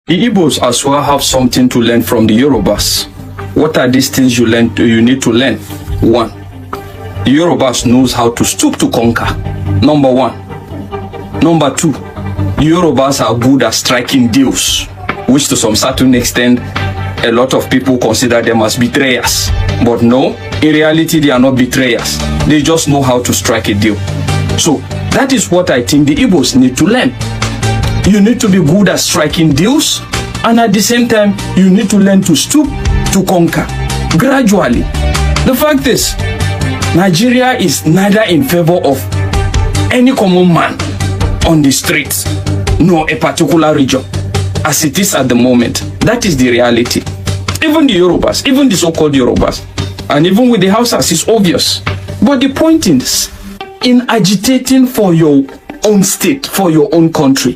The Igbos as well have something to learn from the Yorubas. What are these things you need to learn? 1. The Yorubas knows how to stoop to conquer. Number 1. Number 2. The Yorubas are good at striking deals, which to some certain extent, a lot of people consider them as betrayers. But no, in reality, they are not betrayers. They just know how to strike a deal. So that is what I think the Igbos need to learn. You need to be good at striking deals, and at the same time, you need to learn to stoop to conquer gradually. The fact is, Nigeria is neither in favor of any common man on the streets, nor a particular region, as it is at the moment. That is the reality. Even the Yorubas, even the so-called Yorubas, and even with the Hausas, it's obvious. But the point is, in agitating for your own state, for your own country,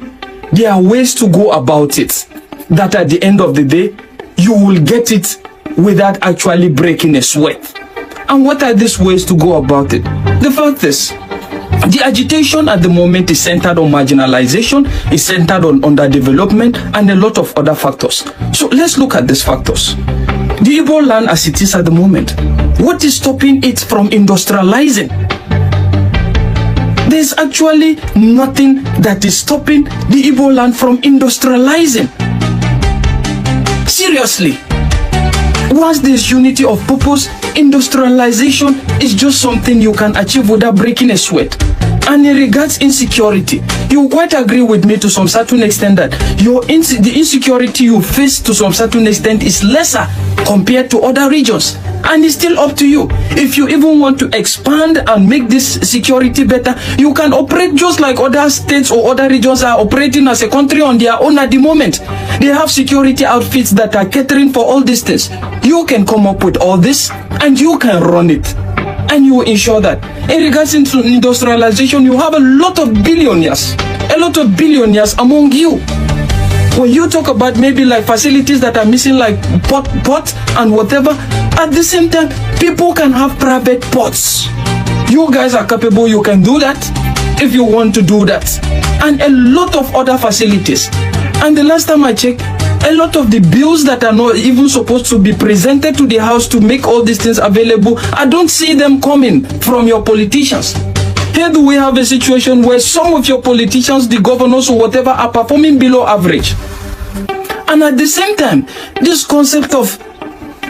there are ways to go about it that at the end of the day, you will get it without actually breaking a sweat. And what are these ways to go about it? The fact is, the agitation at the moment is centered on marginalization, is centered on underdevelopment, and a lot of other factors. So let's look at these factors. The Igbo land as it is at the moment, what is stopping it from industrializing? There's actually nothing that is stopping the Igbo land from industrializing. Seriously. Once there's unity of purpose, industrialization is just something you can achieve without breaking a sweat. And in regards insecurity, you quite agree with me to some certain extent that the insecurity you face to some certain extent is lesser compared to other regions. And it's still up to you. If you even want to expand and make this security better, you can operate just like other states or other regions are operating as a country on their own at the moment. They have security outfits that are catering for all these things. You can come up with all this and you can run it. And you will ensure that in regards to industrialization, you have a lot of billionaires among you. When you talk about maybe like facilities that are missing, like port and whatever, at the same time, people can have private ports. You guys are capable, you can do that if you want to do that. And a lot of other facilities. And the last time I checked, a lot of the bills that are not even supposed to be presented to the House to make all these things available, I don't see them coming from your politicians. Here do we have a situation where some of your politicians, the governors or whatever, are performing below average. And at the same time, this concept of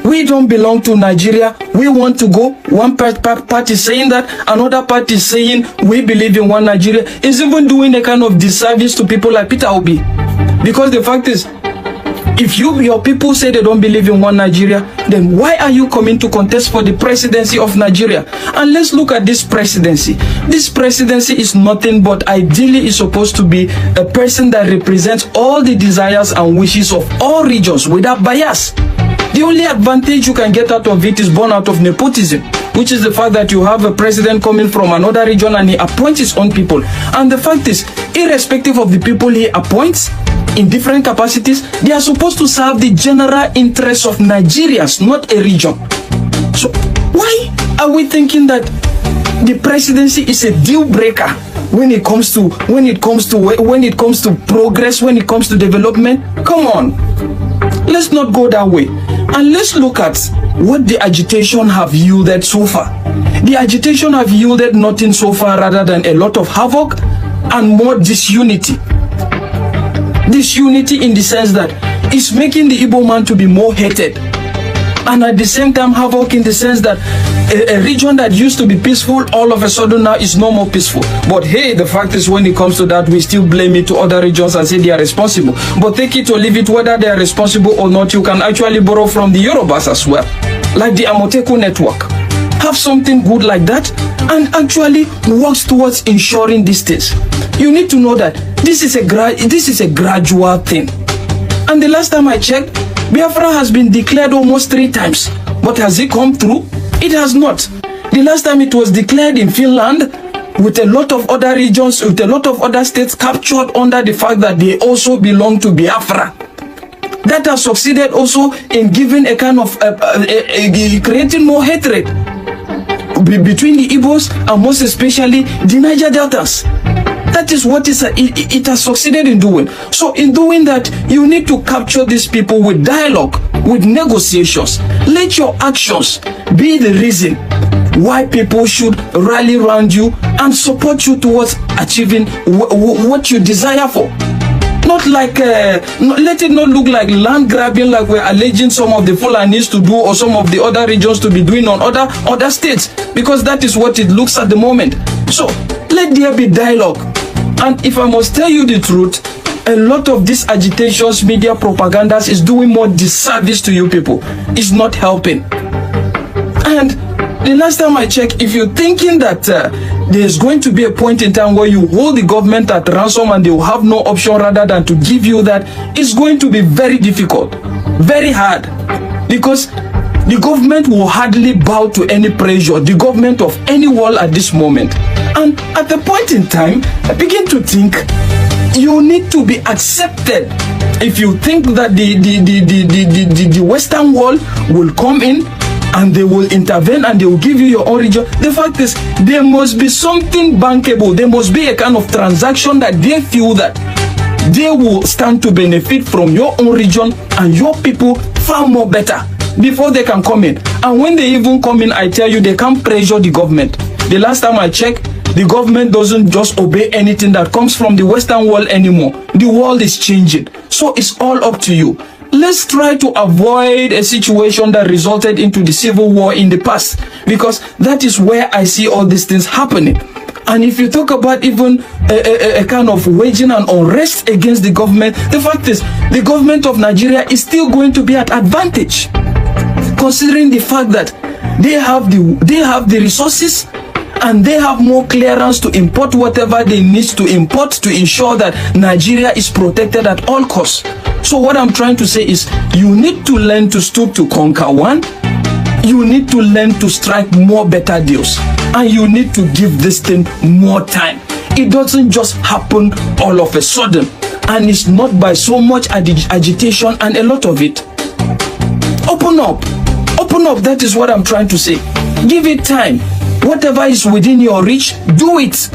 we don't belong to Nigeria, we want to go, one party saying that, another party saying we believe in one Nigeria, is even doing a kind of disservice to people like Peter Obi. Because the fact is, if your people say they don't believe in one Nigeria, then why are you coming to contest for the presidency of Nigeria? And let's look at this presidency. This presidency is nothing but ideally is supposed to be a person that represents all the desires and wishes of all regions without bias. The only advantage you can get out of it is born out of nepotism, which is the fact that you have a president coming from another region and he appoints his own people. And the fact is, irrespective of the people he appoints, in different capacities, they are supposed to serve the general interests of Nigerians, not a region. So why are we thinking that the presidency is a deal breaker when it comes to progress, when it comes to development? Come on, let's not go that way. And let's look at what the agitation have yielded so far. The agitation have yielded nothing so far rather than a lot of havoc and more disunity. Disunity in the sense that it's making the Igbo man to be more hated, and at the same time havoc in the sense that a region that used to be peaceful all of a sudden now is no more peaceful. But hey, the fact is, when it comes to that, we still blame it to other regions and say they are responsible. But take it or leave it, whether they are responsible or not, you can actually borrow from the Yorubas as well, like the Amoteku network. Have something good like that and actually works towards ensuring these things. You need to know that this is a gradual thing. And the last time I checked, Biafra has been declared almost 3 times. But has it come through? It has not. The last time it was declared in Finland, with a lot of other regions, with a lot of other states captured under the fact that they also belong to Biafra. That has succeeded also in giving a kind of creating more hatred between the Igbos and most especially the Niger Deltas. That is what it has succeeded in doing. So in doing that, you need to capture these people with dialogue, with negotiations. Let your actions be the reason why people should rally around you and support you towards achieving what you desire for. Not like, let it not look like land grabbing, like we're alleging some of the Fulanis to do, or some of the other regions to be doing on other states, because that is what it looks at the moment. So let there be dialogue. And if I must tell you the truth, a lot of these agitations, media propagandas is doing more disservice to you people. It's not helping. And the last time I checked, if you're thinking that there's going to be a point in time where you hold the government at ransom and they will have no option rather than to give you that, it's going to be very difficult, very hard, because the government will hardly bow to any pressure, the government of any world at this moment. And at the point in time, I begin to think you need to be accepted. If you think that the Western world will come in and they will intervene and they will give you your own region, the fact is there must be something bankable. There must be a kind of transaction that they feel that they will stand to benefit from your own region and your people far more better before they can come in. And when they even come in, I tell you, they can't pressure the government. The last time I checked, the government doesn't just obey anything that comes from the Western world anymore. The world is changing. So it's all up to you. Let's try to avoid a situation that resulted into the civil war in the past, because that is where I see all these things happening. And if you talk about even a kind of waging an unrest against the government, the fact is the government of Nigeria is still going to be at advantage, considering the fact that they have the resources and they have more clearance to import whatever they need to import to ensure that Nigeria is protected at all costs. So what I'm trying to say is you need to learn to stoop to conquer one. You need to learn to strike more better deals. And you need to give this thing more time. It doesn't just happen all of a sudden. And it's not by so much agitation and a lot of it. Open up. Open up. That is what I'm trying to say. Give it time. Whatever is within your reach, do it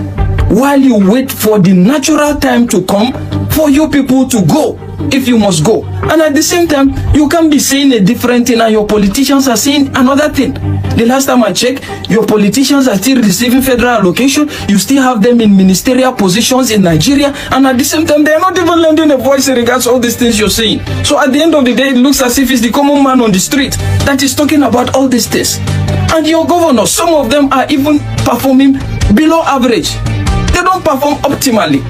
while you wait for the natural time to come for you people to go, if you must go. And at the same time, you can't be saying a different thing and your politicians are saying another thing. The last time I checked, your politicians are still receiving federal allocation. You still have them in ministerial positions in Nigeria, and at the same time, they are not even lending a voice in regards to all these things you're saying. So at the end of the day, it looks as if it's the common man on the street that is talking about all these things. And your governors, some of them are even performing below average. They don't perform optimally.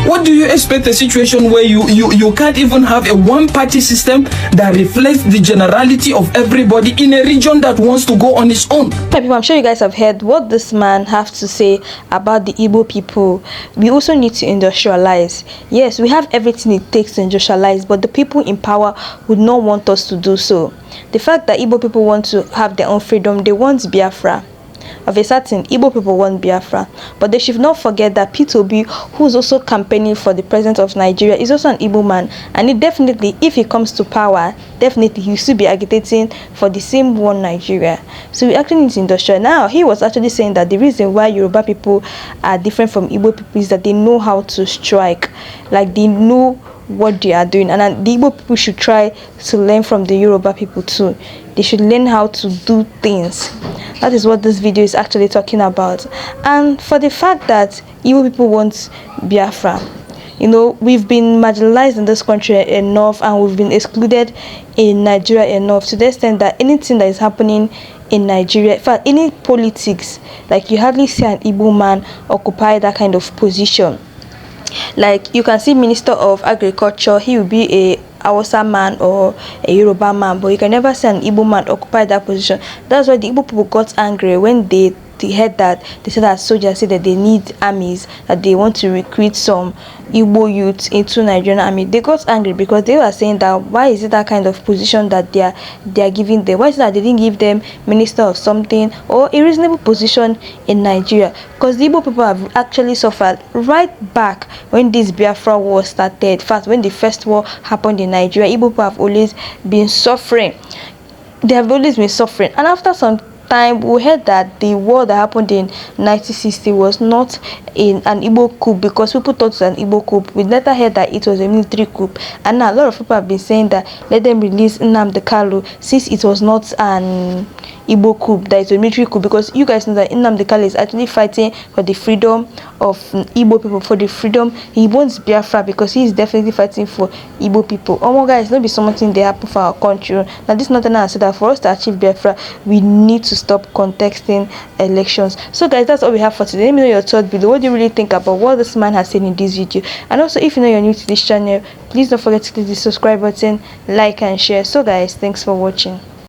What do you expect a situation where you can't even have a one-party system that reflects the generality of everybody in a region that wants to go on its own? People, I'm sure you guys have heard what this man have to say about the Igbo people. We also need to industrialize. Yes, we have everything it takes to industrialize, but the people in power would not want us to do so. The fact that Igbo people want to have their own freedom, they want Biafra. Of a certain, Igbo people want Biafra, but they should not forget that P2B, who's also campaigning for the president of Nigeria, is also an Igbo man, and he definitely, if he comes to power, definitely he will still be agitating for the same one Nigeria. So we actually need to industrialize. Now, he was actually saying that the reason why Yoruba people are different from Igbo people is that they know how to strike, like they know what they are doing, and the Igbo people should try to learn from the Yoruba people too. They should learn how to do things. That is what this video is actually talking about. And for the fact that Igbo people want Biafra, you know, we've been marginalized in this country enough, and we've been excluded in Nigeria enough to the extent that anything that is happening in Nigeria, in fact, any politics, like you hardly see an Igbo man occupy that kind of position. Like you can see Minister of Agriculture, he will be a Hausa man or a Yoruba man, but you can never see an Igbo man occupy that position. That's why the Igbo people got angry when they heard that they said that soldiers said that they need armies, that they want to recruit some Igbo youths into Nigerian army. They got angry because they were saying that why is it that kind of position that they are giving them? Why is it that they didn't give them minister of something or a reasonable position in Nigeria? Because the Igbo people have actually suffered right back when this Biafra war started. First, when the first war happened in Nigeria, Igbo people have always been suffering. They have always been suffering, and after some time we heard that the war that happened in 1960 was not in an Igbo coup, because people thought it was an Igbo coup. We later heard that it was a military coup, and now a lot of people have been saying that let them release Nnamdi Kanu, since it was not an Igbo coup, that it's a military coup, because you guys know that Nnamdi Kanu is actually fighting for the freedom of Igbo people, for the freedom. He wants Biafra because he is definitely fighting for Igbo people. Oh my guys, not be something they happen for our country. Now this not an said that for us to achieve Biafra, we need to stop contesting elections. So guys, that's all we have for today. Let me know your thoughts below. What do you really think about what this man has said in this video? And also, if you know you're new to this channel, please don't forget to click the subscribe button, like and share. So guys, thanks for watching.